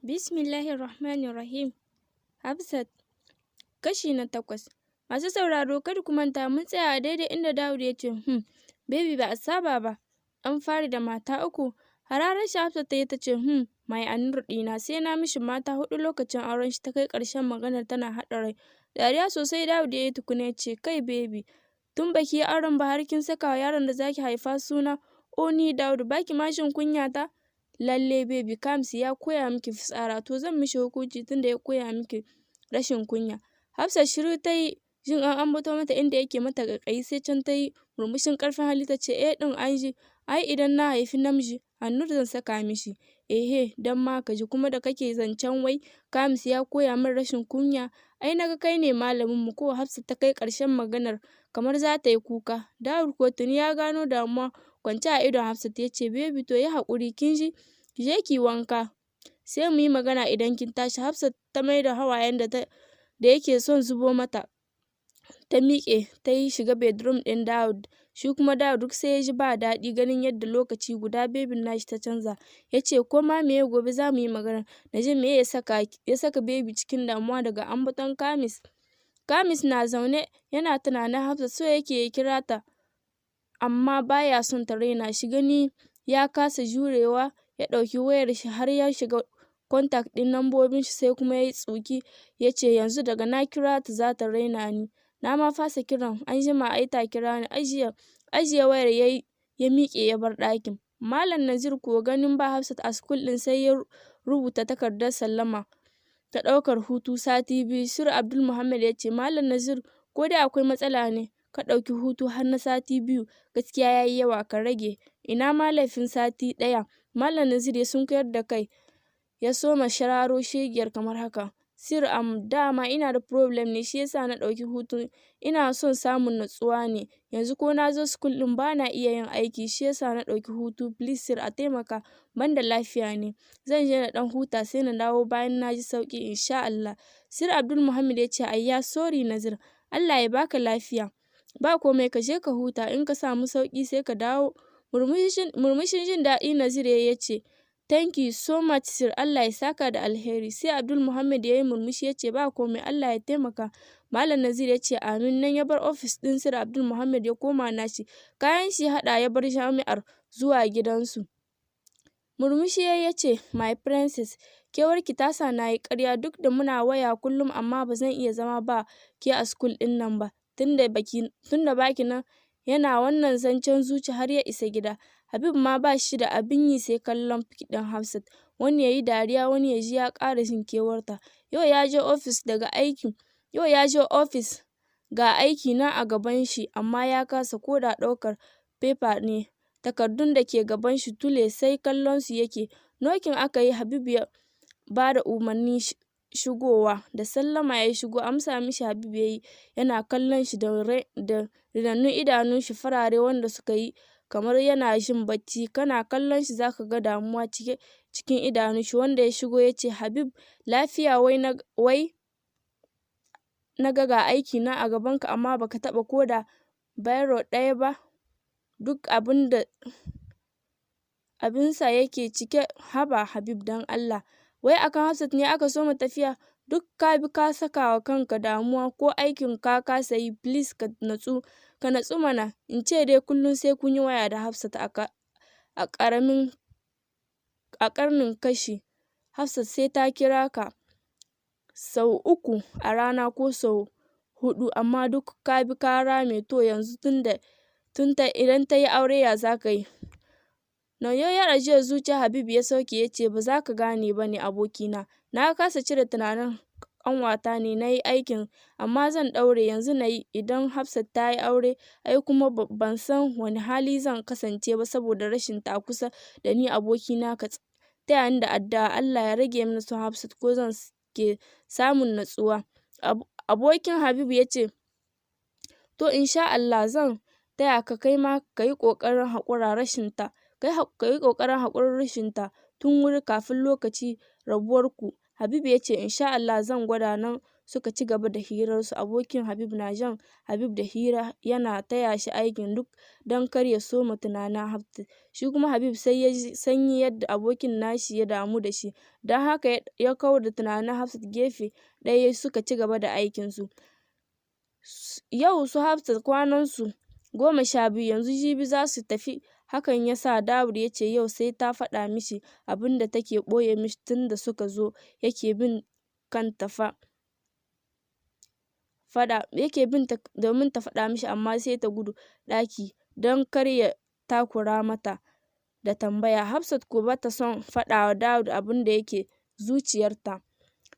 Bismillahirrahmanirrahim. Hafsat, kashi na 8. Masu sauraro kada ku manta mun tsaya a daidai inda Dawud ya ce, baby ba a saba ba. An fari da mata uku. Hararar shi Hafsat ta yi ta ce, mai Annur ɗina sai na mishi mata 4 lokacin auren shi ta kai ƙarshen maganar tana haɗa rai. Dariya sosai Dawud ya yi tukuna ya ce, kai baby, tun baki yi auren ba har kin saka wa yaron da zaki haifa suna. O ni Dawud baki mashin kunya ta? Lalle baby Kams ya koya miki fitsara to zan mishi hukunci tunda ya koya miki rashin kunya. Hafsat shiru ta yi jin an ambato mata inda yake mata ƙaiƙayi sai can ta yi murmushin ƙarfin hali ta ce ɗin an ji ai idan na haifi namiji Annur zan saka mishi. Dan ma ka ji kuma da kake zancen wai Kams ya koya min rashin kunya ai naga kai ne malamin mu ko. Hafsat ta kai ƙarshen maganar kamar za ta yi kuka. Dawud ko tuni ya gano damuwa kwance a idon Hafsat ya ce baby to yi haƙuri kin ji ki je ki wanka sai mu yi magana idan kin tashi. Hafsat ta mai da hawayen da yake son zubo mata ta miƙe ta yi shiga bedroom ɗin Dawud. Shi kuma Dawud duk sai ya ji ba daɗi ganin yadda lokaci guda bebin nashi ta canza. Ya ce ko ma meye gobe za mu yi magana na ji meye ya saka baby cikin damuwa daga ambaton Kamis. Kamis na zaune yana tunanin Hafsat so yake ya kira ta amma baya son ta raina shi. Gani ya kasa jurewa ya ɗauki wayar shi har ya shiga kontak ɗin lambobin shi sai kuma ya yi tsuki ya ce yanzu daga na kira ta za ta raina ni. Na ma fasa kiran an jima ai ta kira ni. Ajiye wayar ya miƙe ya bar ɗakin. Malam Nazir ko ganin ba Hafsat a school ɗin sai ya rubuta takardar sallama ta ɗaukar hutu sati 2. Sir Abdul Muhammad ya ce Malam Nazir ko dai akwai matsala ne ka ɗauki hutu har na sati 2 gaskiya ya yi yawa ka rage. Ina ma laifin sati 1. Malam Nazir ya sunkuyar da kai ya soma shararo shegiyar kamar haka. Sir dama ina da problem ne shi yasa na ɗauki hutu ina son samun natsuwa ne yanzu ko na zo school ɗin ba na iya yin aiki shi yasa na ɗauki hutu please sir a taimaka banda lafiya ne zan je na ɗan huta sai na dawo bayan na ji sauƙi insha Allah. Sir Abdul Muhammad ya ce ayya sorry Nazir Allah ya baka lafiya ba komai ka je ka huta in ka samu sauƙi sai ka dawo. Murmushin jin daɗi Nazir ya ce thank you so much sir Allah ya saka da alheri. Sai Abdul Muhammad ya yi murmushi ya ce ba komai Allah ya taimaka. Malam Nazir ya ce amin. Nan ya bar ofis ɗin Sir Abdul Muhammad ya koma nashi kayan shi haɗa ya bar jami'ar zuwa gidansu. Murmushi ya ce my princess kewarki ta sa na yi ƙarya duk da muna waya kullum amma ba zan iya zama ba ke a school ɗin nan ba tunda baki nan. Yana wannan zancen zuci har ya isa gida. Habib ma ba shi da abin yi sai kallon ɗin Hafsat. Wani ya yi dariya wani ya ji ya ƙara jin kewarta. Yau ya je ofis ga aiki na a gaban shi amma ya kasa koda ɗaukar paper ne. Takardun da ke gaban shi tule sai kallon su yake. Nokin aka yi Habib ya ba da umarnin shigowa da sallama ya shigo amsa mishi Habib ya yi yana kallon shi da rinannun idanun shi farare wanda suka yi kamar yana jin bacci. Kana kallon shi zaka ga damuwa cikin idanun shi. Wanda ya shigo ya ce Habib lafiya wai na ga aiki na a gabanka amma baka taɓa koda biro ɗaya ba duk abinsa yake cike. Haba Habib dan Allah wai akan Hafsat ne aka soma tafiya duk ka bi ka saka wa kanka damuwa ko aikin ka kasa yi please ka natsu mana. In ce dai kullum sai kun yi waya da Hafsat a ƙarnin kashi. Hafsat sai ta kira ka sau 3 a rana ko sau 4 amma duk ka bi ka rame to yanzu idan ta yi aure ya za ka yi. Nauyoyin ajiyar zuciya Habib ya sauke ya ce ba za ka gane ba ne abokina. Na kasa cire tunanin ƙanwata ne na yi aikin amma zan ɗaure yanzu na yi idan Hafsat ta yi aure ai kuma ban san wani hali zan kasance ba saboda rashin ta kusa da ni abokina. Ka taya ni da addu'a Allah ya rage mini son Hafsat ko zan ke samun natsuwa. Abokin Habib ya ce to insha Allah zan taya ka kai ma ka yi ƙoƙarin haƙurin rashin ta tun wuri kafin lokaci rabuwar ku. Habib ya ce insha Allah zan gwada nan suka ci gaba da hirarsu. Abokin Habib na jan Habib da hira yana taya shi aikin duk don kar ya soma tunanin Hafsat. Shi kuma Habib sai ya ji sanyi yadda abokin nashi ya damu da shi, don haka ya kawar da tunanin Hafsat gefe ɗaya suka ci gaba da aikinsu. Yau su Hafsat kwanansu 12, yanzu jibi za su tafi. Hakan ya sa Dawud ya ce yau sai ta faɗa mishi abin da take ɓoye mishi tun da suka zo, yake bin kanta domin ta faɗa mishi, amma sai ta gudu ɗaki don kar ya takura mata da tambaya. Hafsat ko ba ta son faɗa wa Dawud abin da yake zuciyarta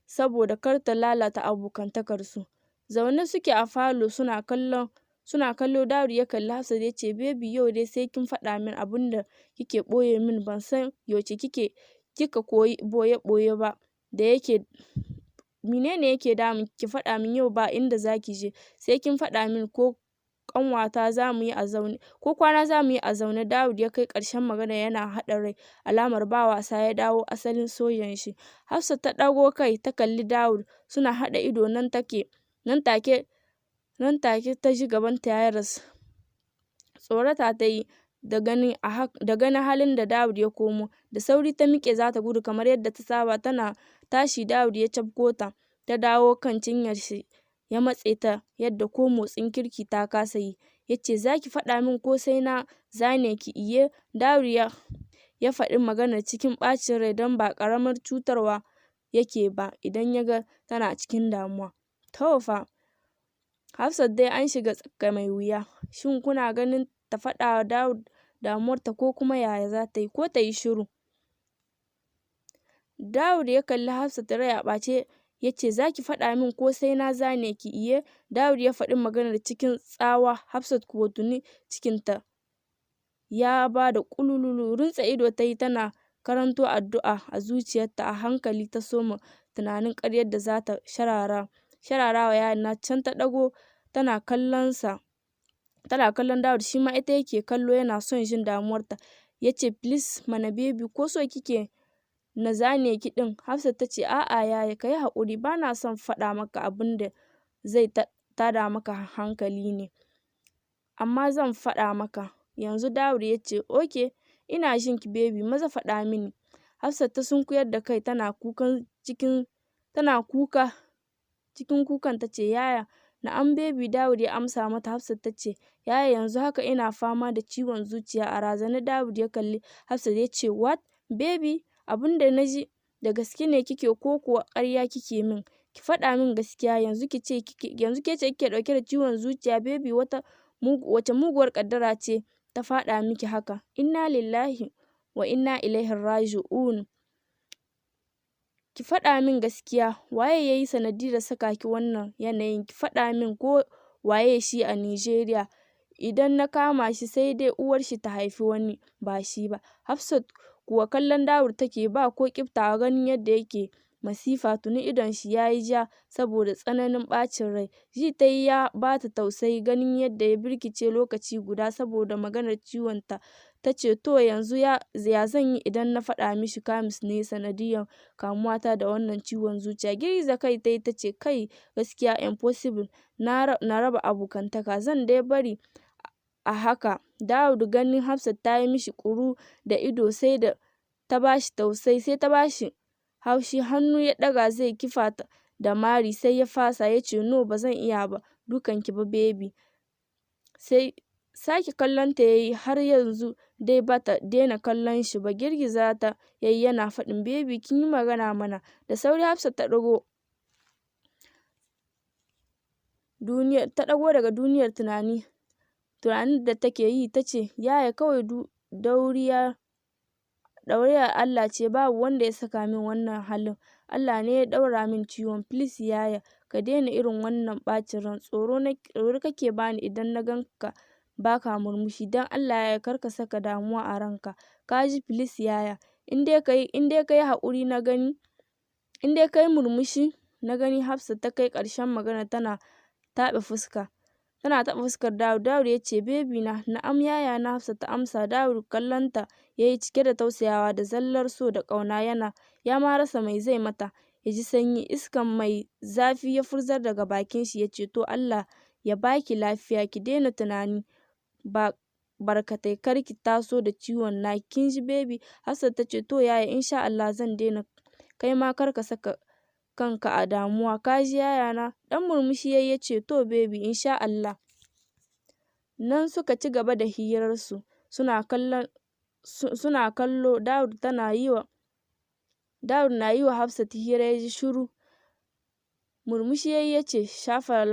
saboda kar ta lalata abokantakarsu. Zaune suke a falo suna kallo. Dawud ya kalli Hafsat ya ce, "Baby, yau dai sai kin faɗa min abin da kike ɓoye min. Ban san yaushe kika koyi ɓoye-ɓoye ba da yake menene yake damun ki faɗa min yau ba inda zaki je sai kin faɗa min ko kwana za mu yi a zaune." Dawud ya kai ƙarshen magana yana haɗa rai, alamar ba wasa ya dawo asalin soyayyen shi. Hafsat ta ɗago kai ta kalli Dawud, suna haɗa ido nan take ta ji gabanta ya rasu. Tsorata ta yi da ganin halin da Dawud ya komo. Da sauri ta miƙe za ta gudu kamar yadda ta saba. Tana tashi Dawud ya cafko ta dawo kan cinyar shi ya matse ta yadda ko motsin kirki ta kasa yi. Ya ce, "Za ki faɗa min ko sai na zane ki iye?" Dawud ya faɗi maganar cikin ɓacin rai don ba ƙaramar cutarwa yake ba idan ya ga tana cikin damuwa. To fa, Hafsat dai an shiga tsaka mai wuya. Shin kuna ganin ta faɗa wa Dawud damuwarta ko kuma yaya za ta yi, ko ta yi shiru? Dawud ya kalli Hafsat rai a ɓace ya ce, "Za ki faɗa min ko sai na zane ki iye?" Dawud ya faɗi maganar cikin tsawa. Hafsat kuwa tuni cikinta ya ba da ƙululu. Runtse ido ta yi tana karanto addu'a a zuciyarta. A hankali ta soma tunanin ƙaryar da za ta sharara wa yaran. Can ta ɗago tana kallon Dawud, shi ma ita yake kallo yana son jin damuwarta. Ya ce, "Please mana baby, ko so kike na zane ki ɗin?" Hafsat ta ce, "A'a yaya, ka yi haƙuri, ba na son faɗa maka abin da zai tada maka hankali ne, amma zan faɗa maka yanzu." Dawud ya ce, "Ok, ina jin ki baby, maza faɗa mini." Hafsat ta sunkuyar da kai tana kuka cikin kukan ta ce, "Yaya." "Na'am baby." Dawud ya amsa mata. Hafsat ta ce, "Yaya, yanzu haka ina fama da ciwon zuciya." A razane Dawud ya kalli Hafsat ya ce, "What baby, abin da na ji da gaske ne kike ko kuwa ƙarya kike min? Ki faɗa min gaskiya. Yanzu ke ce kike ɗauke da ciwon zuciya baby? Wace muguwar ƙaddara ce ta faɗa miki haka? Inna lillahi wa inna ilaihi raji'un. Ki faɗa min gaskiya, waye ya yi sanadiyar saka ki wannan yanayin? Ki faɗa min ko waye shi a Nijeriya. Idan na kama shi sai dai uwar shi ta haifi wani ba shi ba." Hafsat kuwa kallon Dawud take ba ko ƙiftawa, ganin yadda yake masifa. Tuni idon shi ya yi ja saboda tsananin ɓacin rai. Ji ta yi ya ba ta tausayi ganin yadda ya birkice lokaci guda saboda maganar ciwonta. Ta ce, "To yanzu ya zan yi idan na faɗa mishi Kamis ne sanadiyar kamuwata da wannan ciwon zuciya?" Girgiza kai ta yi ta ce, "Kai gaskiya impossible na raba abokantaka. Zan dai bari a haka." Dawud ganin Hafsat ta yi mishi ƙuru da ido sai da ta bashi tausayi, sai ta bashi haushi. Hannu ya ɗaga zai kifa ta da mari sai ya fasa. Ya ce, "No, ba zan iya ba dukanki ba baby." Sai sake kallon ta yayi, har yanzu dai ba ta daina kallon shi ba. Girgiza ta yayi yana faɗin, "Baby, kin yi magana mana." Da sauri Hafsat ta ɗago daga duniyar tunanin da take yi ta ce, "Yaya, kawai dauriyar Allah ce, babu wanda ya saka min wannan halin. Allah ne ya ɗaura min ciwon. Please yaya, ka daina irin wannan ɓacin ran. Tsoro kake bani idan na ganka baka murmushi. Don Allah yaya, kar ka saka damuwa a ranka. Ka ji please yaya. In dai ka yi haƙuri na gani, in dai ka yi murmushi na gani." Hafsat ta kai ƙarshen magana tana taɓa fuskar Dawud. Dawud ya ce, "Baby na." "Na'am yaya na." Hafsat ta amsa. Dawud kallonta ya yi cike da tausayawa da zallar so da ƙauna. Ya ma rasa mai zai mata. ya ji sanyi iskan mai zafi ya furzar daga bakin shi ya ce to Allah ya baki lafiya ki daina tunani ba barkatai kar ki taso da ciwon na kin ji baby. Hafsat ta ce to yaya insha Allah zan daina kai ma kar ka saka kanka a damuwa ka ji yayana. Dan murmushi ya ce to baby insha Allah. Nan suka ci gaba da hirarsu suna kallo Dawud na yi wa Hafsat hira ya ji shiru. Murmushi ya ce shafa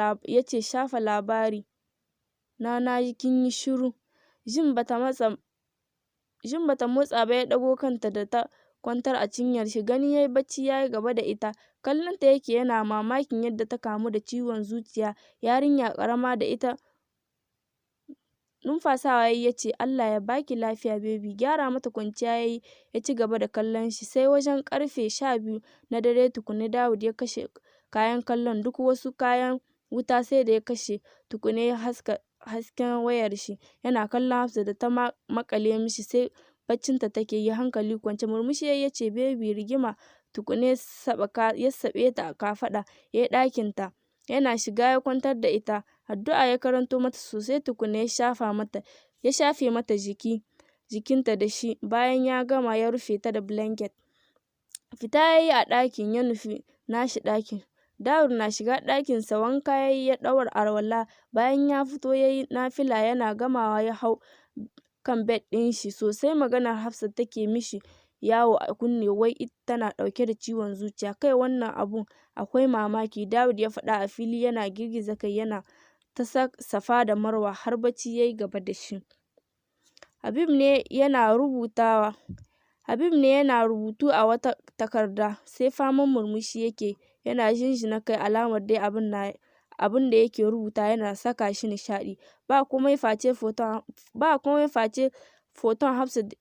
labari na ji kin yi shiru. Jin bata motsa ba ya ɗago kanta da ta kwantar a cinyar shi. Gani yayi bacci yayi gaba da ita. Kallonta yake yana mamakin yadda ta kamu da ciwon zuciya. Yarinya ƙarama da ita. Numfasawa ya ce Allah ya baki lafiya baby. Gyara mata kwanciya yayi ya ci gaba da kallon shi. Sai wajen ƙarfe 12 na dare tukuni Dawud ya kashe kayan kallon. Duk wasu kayan wuta sai da ya kashe tukune ya haska hasken wayar shi. Yana kallon Hafsat da ta makale mishi sai baccinta take yi hankali kwance. Murmushi ya ce baby rigima tukune ya saɓe ta a kafaɗa ya yi ɗakinta. Yana shiga ya kwantar da ita. Addu'a ya karanto mata sosai tukune ya shafe mata jikinta da shi. Bayan ya gama ya rufe ta da blanket. Fita ya yi a ɗakin ya nufi nashi ɗakin. Dawud na shiga ɗakinsa wanka ya yi ya ɗaura alwala. Bayan ya fito ya yi nafila yana gamawa ya hau kan bed ɗin shi. Sosai maganar Hafsat take mishi yawo a kunne wai ita tana ɗauke da ciwon zuciya. Kai wannan abun akwai mamaki, Dawud ya faɗa a fili yana girgiza kai yana ta safa da marwa har bacci ya yi gaba da shi. Habib ne yana rubutu a wata takarda sai faman murmushi yake yana jinjina kai alamar dai abin da yake rubuta yana saka shi nishaɗi. Ba komai face foton Hafsat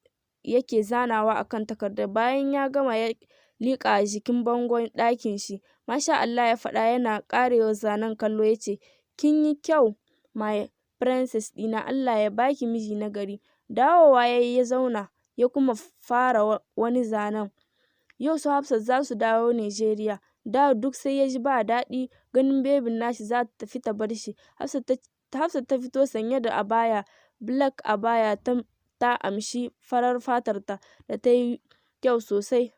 yake zanawa akan takardar. Bayan ya gama ya liƙa a jikin bangon ɗakin shi. Masha Allah ya faɗa yana ƙarewa zanen kallo ya ce kin yi kyau my princess ɗina. Allah ya baki miji na gari. Dawowa ya zauna ya kuma fara wani zanen. Yau su Hafsat za su dawo Nigeria. Dawud duk sai ya ji ba daɗi ganin bebin nashi za ta tafi ta bar shi. Hafsat ta fito sanye da abaya black abaya ta amshi farar fatarta da ta yi kyau sosai.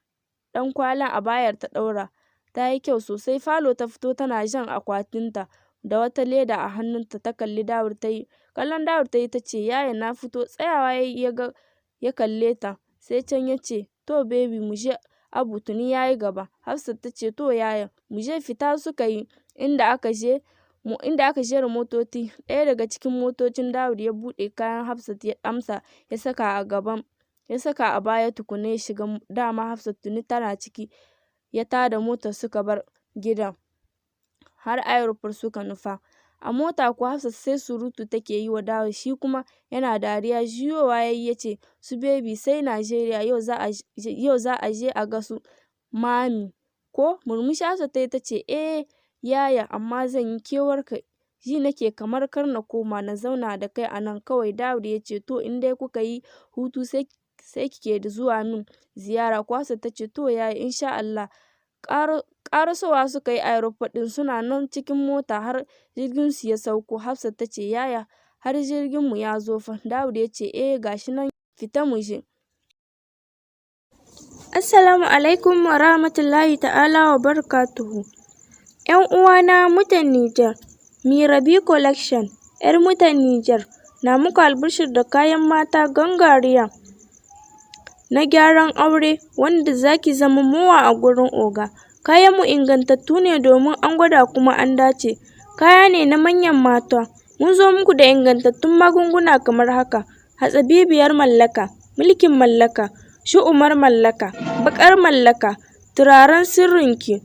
Ɗan kwalin abayar ta ɗaura ta yi kyau sosai. Falo ta fito tana jan akwatinta da wata leda a hannunta. Ta kalli Dawud kallon Dawud ta yi ta ce yaya na fito. Tsayawa ya kalle ta sai can ya ce to baby mu je Abu tuni ya yi gaba. Hafsat ta ce to yaya mu je. Fita suka yi inda aka jera motoci. Ɗaya daga cikin motocin Dawud ya buɗe kayan Hafsat ya amsa ya saka a baya tukune ya shiga. Dama Hafsat tuni tana ciki. Ya tada motar suka bar gidan har aeroport suka nufa. A mota kuwa Hafsat sai surutu take yi wa Dawud shi kuma yana dariya. Juyowa ya yi ya ce su baby sai Nigeria yau za a je a ga su mami ko. Murmushi Hafsat ta yi ta ce yaya amma zan yi kewarka ji nake kamar kar na koma na zauna da kai a nan kawai. Dawud ya ce to in dai kuka yi hutu sai kike da zuwa min ziyara ko. Hafsat ta ce to yaya insha Allah. Ƙarasowa suka yi aeroport ɗin suna nan cikin mota har jirgin su ya sauko. Hafsat ta ce yaya har jirgin mu ya zo fa. Dawud ya ce gashi nan fita mu je. Assalamu alaikum wa rahmatullahi ta'ala wa barakatuhu. ‘Yan uwana mutan Nijar, Mirabi Collection, ‘yar mutan Nijar, na muku albishir da kayan mata gangariya na gyaran aure wanda zaki zama mowa a gurin oga. Kayan mu ingantattu ne domin an gwada kuma an dace. Kaya ne na manyan mata. Mun zo muku da ingantattun magunguna kamar haka: hatsabibiyar mallaka, mulkin mallaka, shu'umar mallaka, baƙar mallaka, turaren sirrinki,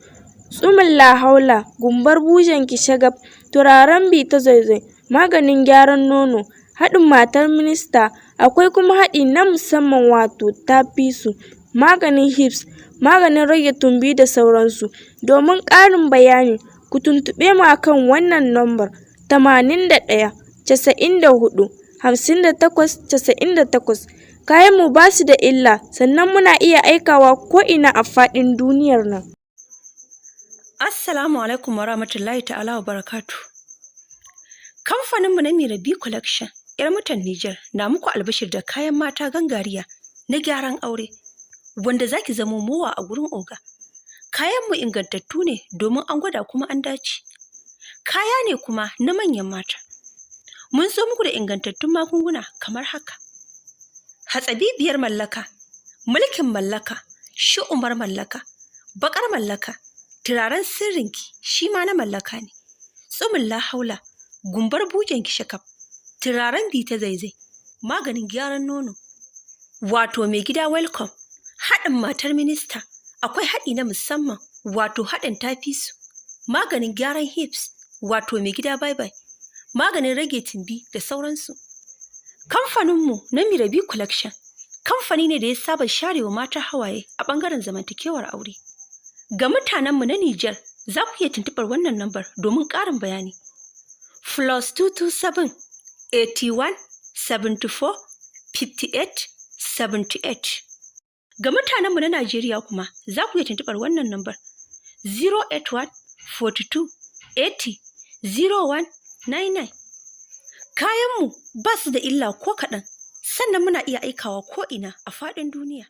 tsumin lahaula, gumbar bujenki shagab, turaren bita zaizai, maganin gyaran nono, haɗin matar minista. Akwai kuma haɗi na musamman wato tafisu, maganin hips, maganin rage tumbi da sauransu. Domin ƙarin bayani ku tuntuɓe mu akan wannan lambar 81 94 58 98. Kayan mu ba su da illa sannan muna iya aikawa ko ina a faɗin duniyar nan. Assalamu alaikum wa rahmatullahi ta'ala wa barakatu. Kamfaninmu na Mirabi Collection, 'yar mutan Nijar, na muku albashir da kayan mata gangariya na gyaran aure, wanda zaki zamo mowa a gurin oga. Kayanmu ingantattu ne domin an gwada kuma an dace. Kaya ne kuma na manyan mata. Mun zo muku da ingantattun magunguna kamar haka: hatsabibiyar mallaka, mulkin mallaka, shi'umar mallaka, baƙar mallaka, turaren sirrinki shi ma na mallaka ne, tsumin lahaula, gumbar bujenki shakaf, turaren bita zaizai, maganin gyaran nono, wato mai gida welcome, haɗin matar minista, akwai haɗi na musamman, wato haɗin tafisu, maganin gyaran hips, wato mai gida bye-bye, maganin rage tumbi da sauransu. Kamfaninmu na Mirabi Collection, kamfani ne da ya saba sharewa mata hawaye a ɓangaren zamantakewar aure. Ga mutanenmu na Nijar, za ku iya tuntuɓar wannan lambar domin ƙarin bayani. +227 81 74 58 78. Ga mutanenmu na Najeriya kuma, za ku iya tuntuɓar wannan lambar 081 42 80 0199. Kayanmu ba su da illa ko kaɗan, sannan muna iya aikawa ko'ina a faɗin duniya.